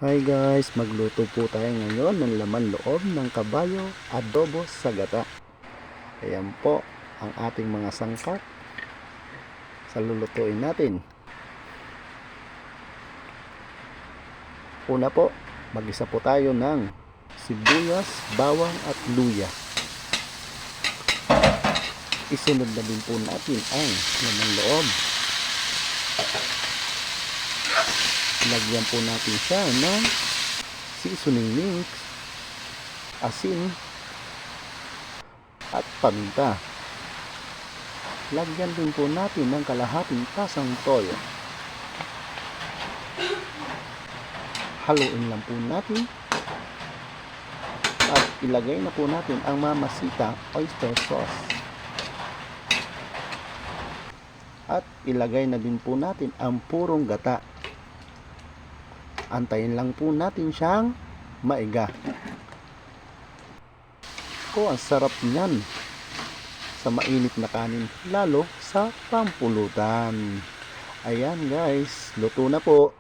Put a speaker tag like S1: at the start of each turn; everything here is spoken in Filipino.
S1: Hi guys, magluto po tayo ngayon ng laman loob ng kabayo adobo sa gata. Ayan po ang ating mga sangkap sa lulutuin natin. Una po, mag-isa po tayo ng sibuyas, bawang at luya. Isunod na din po natin ang laman loob. Lagyan po natin siya ng seasoning mix, asin at paminta. Lagyan din po natin ng kalahating tasang toyo. Haluin lang po natin at ilagay na po natin ang Mamacita oyster sauce. At ilagay na din po natin ang purong gata. Antayin lang po natin siyang maiga. Ang sarap niyan sa mainit na kanin, lalo sa pampulutan. Ayan guys, luto na po.